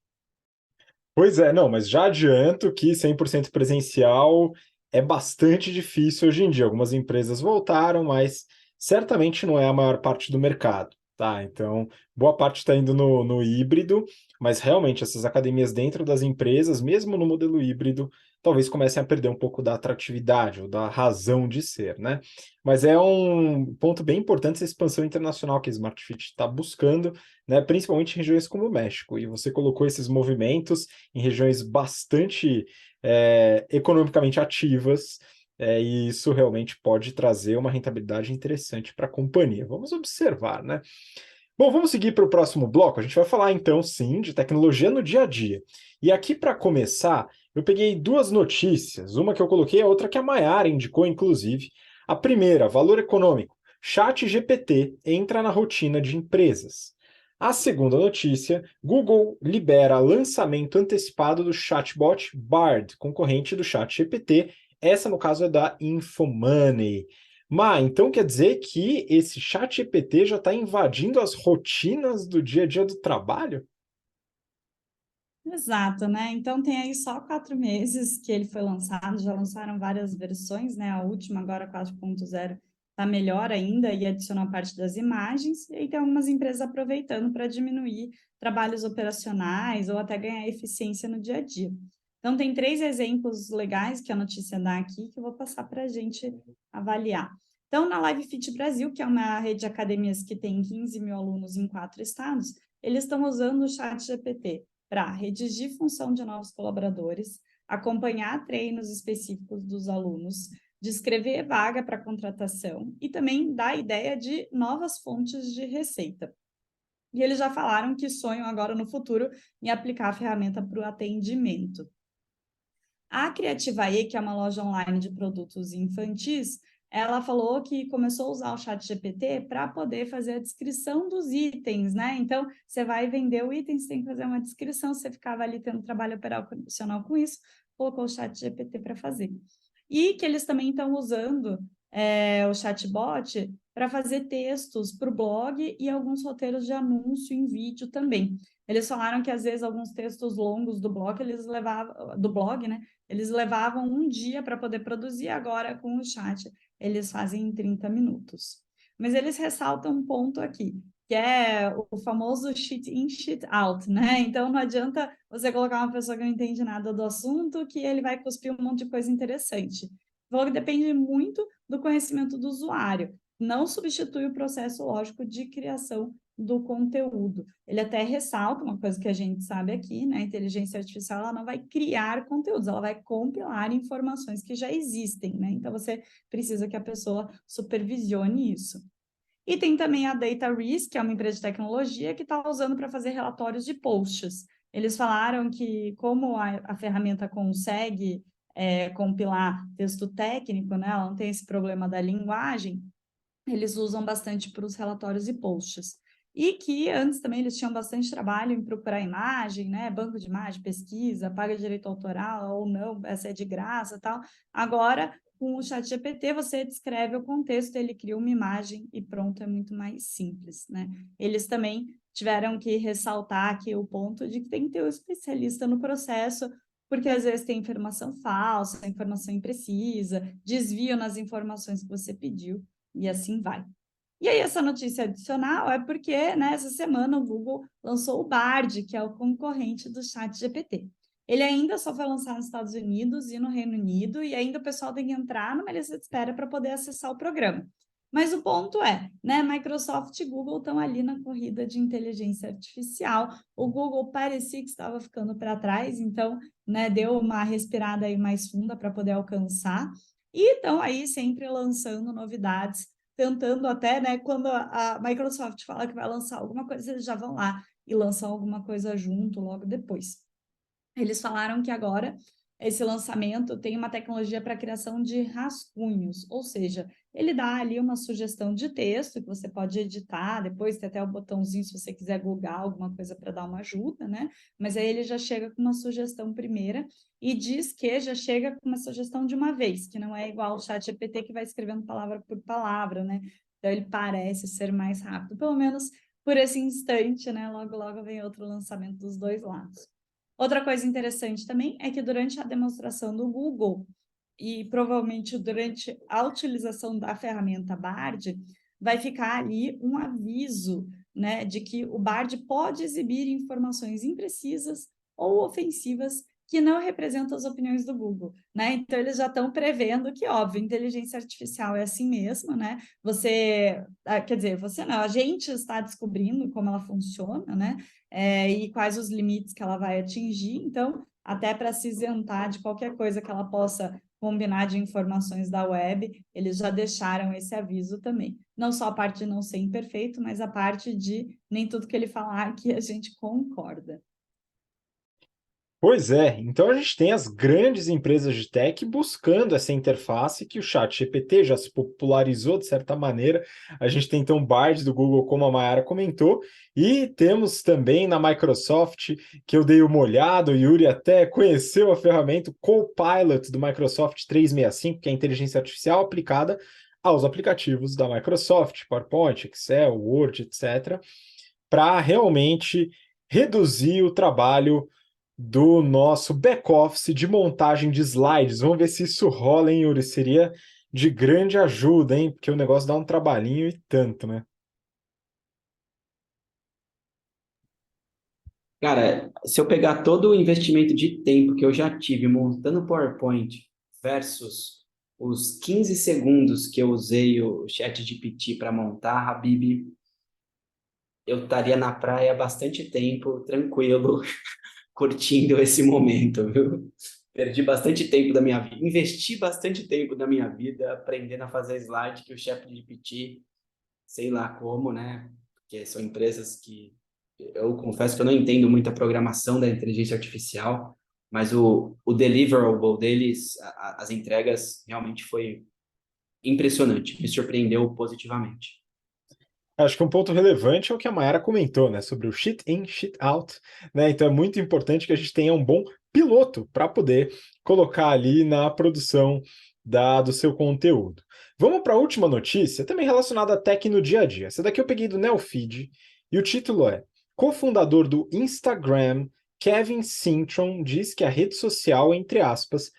Pois é, não, mas já adianto que 100% presencial é bastante difícil hoje em dia. Algumas empresas voltaram, mas certamente não é a maior parte do mercado, tá? Então, boa parte está indo no híbrido, mas realmente essas academias dentro das empresas, mesmo no modelo híbrido, talvez comecem a perder um pouco da atratividade ou da razão de ser, né? Mas é um ponto bem importante essa expansão internacional que a Smart Fit está buscando, né? Principalmente em regiões como o México. E você colocou esses movimentos em regiões bastante economicamente ativas, e isso realmente pode trazer uma rentabilidade interessante para a companhia. Vamos observar, né? Bom, vamos seguir para o próximo bloco. A gente vai falar então, sim, de tecnologia no dia a dia. E aqui, para começar, eu peguei duas notícias, uma que eu coloquei, a outra que a Mayara indicou, inclusive. A primeira, valor econômico. ChatGPT entra na rotina de empresas. A segunda notícia, Google libera lançamento antecipado do chatbot Bard, concorrente do ChatGPT. Essa, no caso, é da Infomoney. Então quer dizer que esse ChatGPT já está invadindo as rotinas do dia a dia do trabalho? Exato, né? Então tem aí só 4 meses que ele foi lançado, já lançaram várias versões, né? A última, agora 4.0, está melhor ainda e adicionou a parte das imagens, e aí tem algumas empresas aproveitando para diminuir trabalhos operacionais ou até ganhar eficiência no dia a dia. Então, tem 3 exemplos legais que a notícia dá aqui que eu vou passar para a gente avaliar. Então, na Live Fit Brasil, que é uma rede de academias que tem 15 mil alunos em 4 estados, eles estão usando o ChatGPT para redigir função de novos colaboradores, acompanhar treinos específicos dos alunos, descrever vaga para contratação e também dar ideia de novas fontes de receita. E eles já falaram que sonham agora no futuro em aplicar a ferramenta para o atendimento. A Criativae, que é uma loja online de produtos infantis, ela falou que começou a usar o ChatGPT para poder fazer a descrição dos itens, né? Então, você vai vender o item, você tem que fazer uma descrição, você ficava ali tendo trabalho operacional com isso, colocou o ChatGPT para fazer. E que eles também estão usando o chatbot para fazer textos para o blog e alguns roteiros de anúncio em vídeo também. Eles falaram que, às vezes, alguns textos longos do blog, né? Eles levavam um dia para poder produzir, agora com o chat eles fazem em 30 minutos. Mas eles ressaltam um ponto aqui, que é o famoso sheet in, sheet out, né? Então não adianta você colocar uma pessoa que não entende nada do assunto que ele vai cuspir um monte de coisa interessante. Falou que depende muito do conhecimento do usuário. Não substitui o processo lógico de criação do conteúdo. Ele até ressalta uma coisa que a gente sabe aqui, né? A inteligência artificial, ela não vai criar conteúdos, ela vai compilar informações que já existem, né? Então, você precisa que a pessoa supervisione isso. E tem também a DataRisk, que é uma empresa de tecnologia que está usando para fazer relatórios de posts. Eles falaram que, como a ferramenta consegue compilar texto técnico, né? Ela não tem esse problema da linguagem, eles usam bastante para os relatórios e posts. E que antes também eles tinham bastante trabalho em procurar imagem, né? Banco de imagem, pesquisa, paga direito autoral ou não, essa é de graça, tal. Agora, com o ChatGPT, você descreve o contexto, ele cria uma imagem e pronto, é muito mais simples, né? Eles também tiveram que ressaltar aqui o ponto de que tem que ter um especialista no processo, porque às vezes tem informação falsa, informação imprecisa, desvio nas informações que você pediu, e assim vai. E aí, essa notícia adicional é porque, né, essa semana o Google lançou o Bard, que é o concorrente do ChatGPT. Ele ainda só foi lançado nos Estados Unidos e no Reino Unido, e ainda o pessoal tem que entrar numa lista de espera para poder acessar o programa. Mas o ponto é, né, Microsoft e Google estão ali na corrida de inteligência artificial. O Google parecia que estava ficando para trás, então, né, deu uma respirada aí mais funda para poder alcançar. E estão aí sempre lançando novidades tentando até, né, quando a Microsoft fala que vai lançar alguma coisa, eles já vão lá e lançam alguma coisa junto logo depois. Eles falaram que agora esse lançamento tem uma tecnologia para criação de rascunhos, ou seja, ele dá ali uma sugestão de texto que você pode editar, depois tem até o botãozinho se você quiser googar alguma coisa para dar uma ajuda, né? Mas aí ele já chega com uma sugestão primeira e diz que já chega com uma sugestão de uma vez, que não é igual o ChatGPT que vai escrevendo palavra por palavra, né? Então ele parece ser mais rápido, pelo menos por esse instante, né? Logo, logo vem outro lançamento dos dois lados. Outra coisa interessante também é que durante a demonstração do Google e provavelmente durante a utilização da ferramenta Bard, vai ficar ali um aviso, né, de que o Bard pode exibir informações imprecisas ou ofensivas que não representam as opiniões do Google, né? Então eles já estão prevendo que, óbvio, inteligência artificial é assim mesmo, né? Quer dizer, você não, a gente está descobrindo como ela funciona, né? E quais os limites que ela vai atingir. Então, até para se isentar de qualquer coisa que ela possa combinar de informações da web, eles já deixaram esse aviso também. Não só a parte de não ser imperfeito, mas a parte de nem tudo que ele falar que a gente concorda. Pois é, então a gente tem as grandes empresas de tech buscando essa interface que o ChatGPT já se popularizou de certa maneira. A gente tem então o Bard do Google, como a Mayara comentou, e temos também na Microsoft, que eu dei uma olhada, o Yuri até conheceu a ferramenta Copilot do Microsoft 365, que é a inteligência artificial aplicada aos aplicativos da Microsoft, PowerPoint, Excel, Word, etc., para realmente reduzir o trabalho do nosso back-office de montagem de slides. Vamos ver se isso rola, hein, Yuri? Seria de grande ajuda, hein? Porque o negócio dá um trabalhinho e tanto, né? Cara, se eu pegar todo o investimento de tempo que eu já tive montando PowerPoint versus os 15 segundos que eu usei o ChatGPT para montar, Habib, eu estaria na praia há bastante tempo, tranquilo, curtindo esse momento, viu? Perdi bastante tempo da minha vida, investi bastante tempo da minha vida aprendendo a fazer slide que o ChatGPT, sei lá como, né? Porque são empresas que eu confesso que eu não entendo muito a programação da inteligência artificial, mas o deliverable deles, as entregas, realmente foi impressionante, me surpreendeu positivamente. Acho que um ponto relevante é o que a Mayara comentou, né? Sobre o shit in, shit out, né? Então é muito importante que a gente tenha um bom piloto para poder colocar ali na produção do seu conteúdo. Vamos para a última notícia, também relacionada à tech no dia a dia. Essa daqui eu peguei do Neofeed e o título é: cofundador do Instagram, Kevin Syntron, diz que a rede social, entre aspas,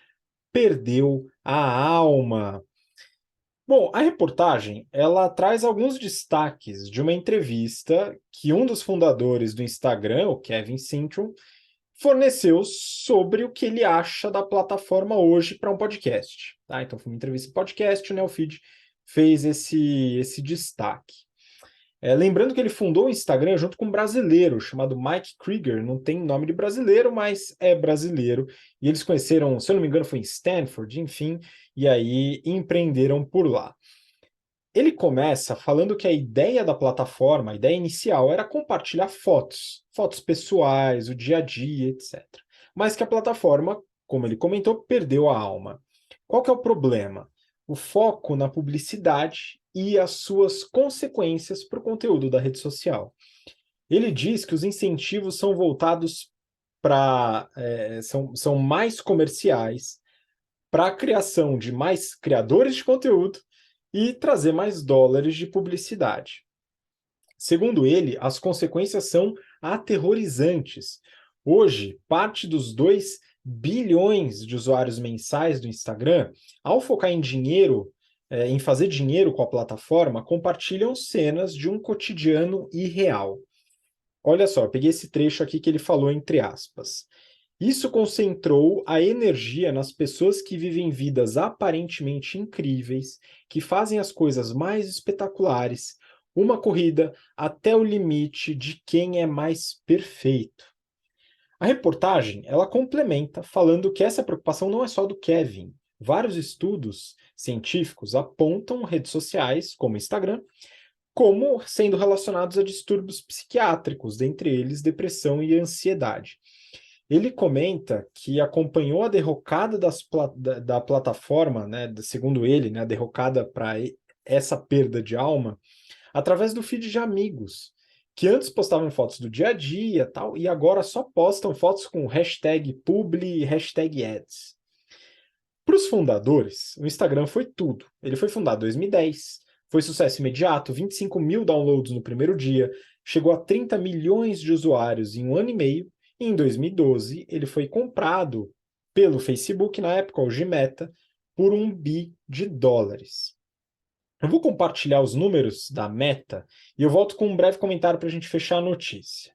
perdeu a alma. Bom, a reportagem, ela traz alguns destaques de uma entrevista que um dos fundadores do Instagram, o Kevin Syntron, forneceu sobre o que ele acha da plataforma hoje para um podcast. Tá? Então foi uma entrevista em podcast, o Neofeed fez esse destaque. Lembrando que ele fundou o Instagram junto com um brasileiro chamado Mike Krieger, não tem nome de brasileiro, mas é brasileiro, e eles conheceram, se eu não me engano, foi em Stanford, enfim, e aí empreenderam por lá. Ele começa falando que a ideia da plataforma, a ideia inicial, era compartilhar fotos, fotos pessoais, o dia a dia, etc. Mas que a plataforma, como ele comentou, perdeu a alma. Qual que é o problema? O foco na publicidade e as suas consequências para o conteúdo da rede social. Ele diz que os incentivos são voltados são mais comerciais, para a criação de mais criadores de conteúdo e trazer mais dólares de publicidade. Segundo ele, as consequências são aterrorizantes. Hoje, parte dos 2 bilhões de usuários mensais do Instagram, ao focar em dinheiro, em fazer dinheiro com a plataforma, compartilham cenas de um cotidiano irreal. Olha só, eu peguei esse trecho aqui que ele falou entre aspas. Isso concentrou a energia nas pessoas que vivem vidas aparentemente incríveis, que fazem as coisas mais espetaculares, uma corrida até o limite de quem é mais perfeito. A reportagem, ela complementa falando que essa preocupação não é só do Kevin. Vários estudos científicos apontam redes sociais, como o Instagram, como sendo relacionados a distúrbios psiquiátricos, dentre eles depressão e ansiedade. Ele comenta que acompanhou a derrocada da plataforma, né, segundo ele, né, a derrocada para essa perda de alma, através do feed de amigos, que antes postavam fotos do dia a dia tal, e agora só postam fotos com hashtag publi e hashtag ads. Para os fundadores, o Instagram foi tudo. Ele foi fundado em 2010, foi sucesso imediato, 25 mil downloads no primeiro dia, chegou a 30 milhões de usuários em 1 ano e meio, e em 2012 ele foi comprado pelo Facebook, na época, hoje Meta, por $1 bi. Eu vou compartilhar os números da Meta e eu volto com um breve comentário para a gente fechar a notícia.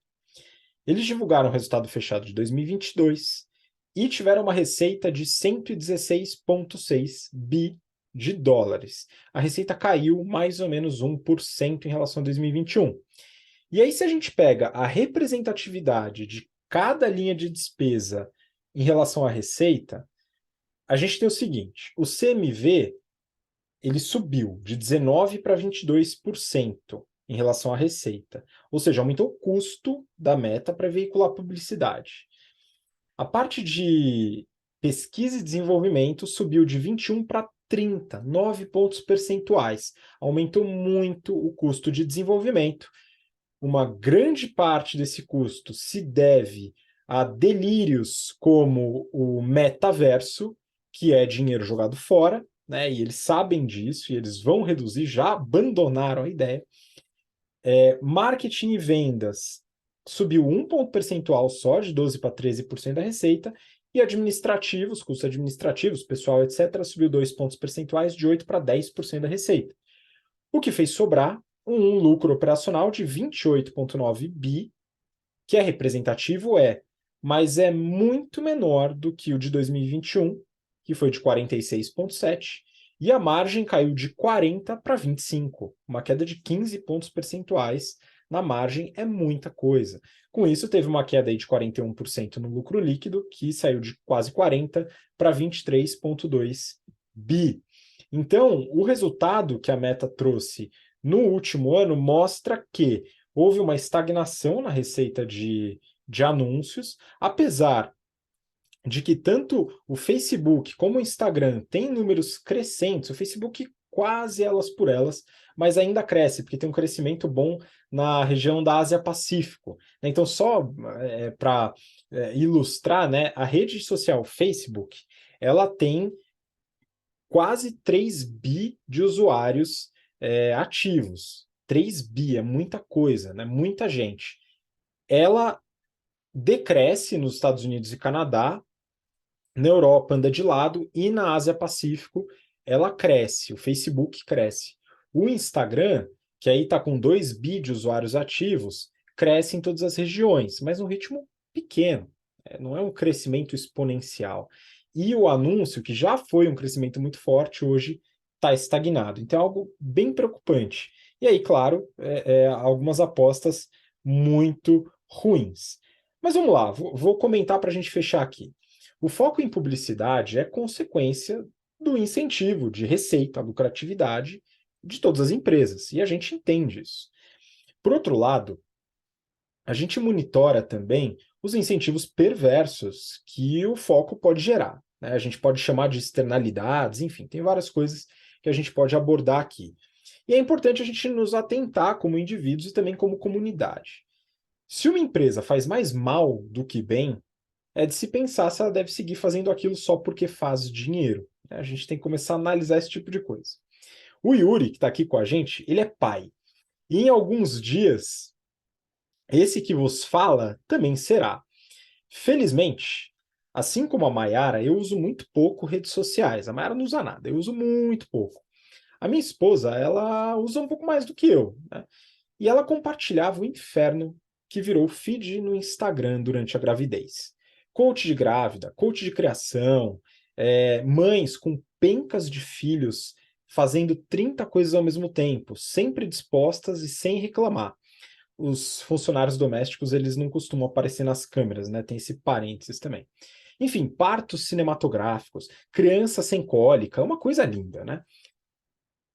Eles divulgaram o resultado fechado de 2022 e tiveram uma receita de 116,6 bi de dólares. A receita caiu mais ou menos 1% em relação a 2021. E aí, se a gente pega a representatividade de cada linha de despesa em relação à receita, a gente tem o seguinte: o CMV ele subiu de 19% para 22% em relação à receita. Ou seja, aumentou o custo da Meta para veicular publicidade. A parte de pesquisa e desenvolvimento subiu de 21 para 30, 9 pontos percentuais. Aumentou muito o custo de desenvolvimento. Uma grande parte desse custo se deve a delírios como o metaverso, que é dinheiro jogado fora, né? E eles sabem disso e eles vão reduzir, já abandonaram a ideia. Marketing e vendas subiu 1 ponto percentual só, de 12% para 13% da receita, e administrativos, custos administrativos, pessoal, etc., subiu 2 pontos percentuais, de 8% para 10% da receita. O que fez sobrar um lucro operacional de 28,9 bi, que é representativo, mas é muito menor do que o de 2021, que foi de 46,7, e a margem caiu de 40 para 25, uma queda de 15 pontos percentuais na margem é muita coisa. Com isso, teve uma queda aí de 41% no lucro líquido, que saiu de quase 40 para 23,2 bi. Então, o resultado que a Meta trouxe no último ano mostra que houve uma estagnação na receita de anúncios, apesar de que tanto o Facebook como o Instagram têm números crescentes, o Facebook quase elas por elas, mas ainda cresce, porque tem um crescimento bom na região da Ásia-Pacífico. Então, só para ilustrar, né, a rede social Facebook, ela tem quase 3 bi de usuários ativos. 3 bi é muita coisa, né? Muita gente. Ela decresce nos Estados Unidos e Canadá, na Europa anda de lado e na Ásia-Pacífico ela cresce, o Facebook cresce. O Instagram, que aí está com 2 bi de usuários ativos, cresce em todas as regiões, mas num ritmo pequeno, não é um crescimento exponencial. E o anúncio, que já foi um crescimento muito forte, hoje está estagnado. Então é algo bem preocupante. E aí, claro, algumas apostas muito ruins. Mas vamos lá, vou comentar para a gente fechar aqui. O foco em publicidade é consequência do incentivo de receita, lucratividade de todas as empresas, e a gente entende isso. Por outro lado, a gente monitora também os incentivos perversos que o foco pode gerar, né? A gente pode chamar de externalidades, enfim, tem várias coisas que a gente pode abordar aqui. E é importante a gente nos atentar como indivíduos e também como comunidade. Se uma empresa faz mais mal do que bem, é de se pensar se ela deve seguir fazendo aquilo só porque faz dinheiro. A gente tem que começar a analisar esse tipo de coisa. O Yuri, que está aqui com a gente, ele é pai. E em alguns dias, esse que vos fala também será. Felizmente, assim como a Mayara, eu uso muito pouco redes sociais. A Mayara não usa nada, eu uso muito pouco. A minha esposa, ela usa um pouco mais do que eu, né? E ela compartilhava o inferno que virou feed no Instagram durante a gravidez. Coach de grávida, coach de criação, mães com pencas de filhos fazendo 30 coisas ao mesmo tempo, sempre dispostas e sem reclamar. Os funcionários domésticos, eles não costumam aparecer nas câmeras, né? Tem esse parênteses também. Enfim, partos cinematográficos, criança sem cólica, uma coisa linda, né?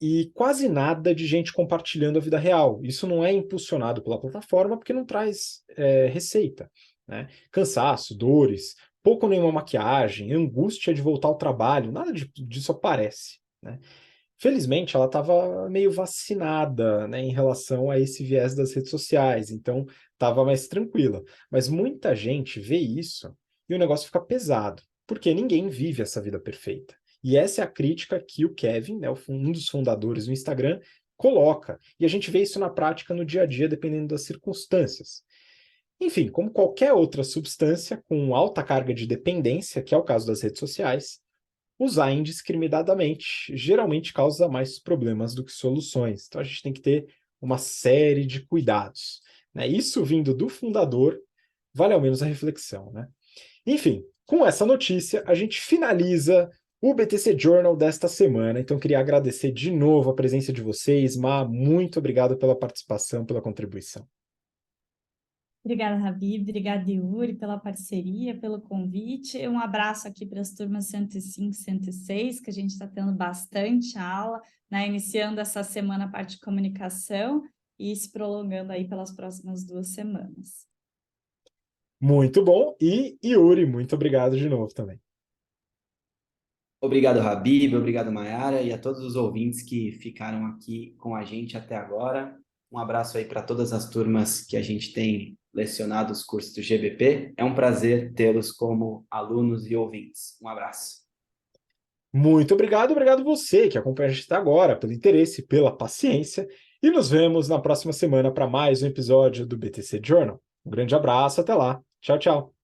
E quase nada de gente compartilhando a vida real. Isso não é impulsionado pela plataforma porque não traz receita, né? Cansaço, dores, pouco ou nenhuma maquiagem, angústia de voltar ao trabalho, nada disso aparece, né? Felizmente, ela estava meio vacinada, né, em relação a esse viés das redes sociais, então estava mais tranquila. Mas muita gente vê isso e o negócio fica pesado, porque ninguém vive essa vida perfeita. E essa é a crítica que o Kevin, né, um dos fundadores do Instagram, coloca. E a gente vê isso na prática no dia a dia, dependendo das circunstâncias. Enfim, como qualquer outra substância com alta carga de dependência, que é o caso das redes sociais, usar indiscriminadamente geralmente causa mais problemas do que soluções. Então a gente tem que ter uma série de cuidados, né? Isso vindo do fundador, vale ao menos a reflexão, né? Enfim, com essa notícia, a gente finaliza o BTC Journal desta semana. Então, queria agradecer de novo a presença de vocês. Muito obrigado pela participação, pela contribuição. Obrigada, Habib. Obrigada, Yuri, pela parceria, pelo convite. Um abraço aqui para as turmas 105 e 106, que a gente está tendo bastante aula, né? Iniciando essa semana a parte de comunicação e se prolongando aí pelas próximas 2 semanas. Muito bom. E Yuri, muito obrigado de novo também. Obrigado, Habib, obrigado, Mayara, e a todos os ouvintes que ficaram aqui com a gente até agora. Um abraço aí para todas as turmas que a gente tem lecionado os cursos do GBP. É um prazer tê-los como alunos e ouvintes. Um abraço. Muito obrigado você que acompanha a gente até agora, pelo interesse, pela paciência, e nos vemos na próxima semana para mais um episódio do BTC Journal. Um grande abraço, até lá. Tchau, tchau.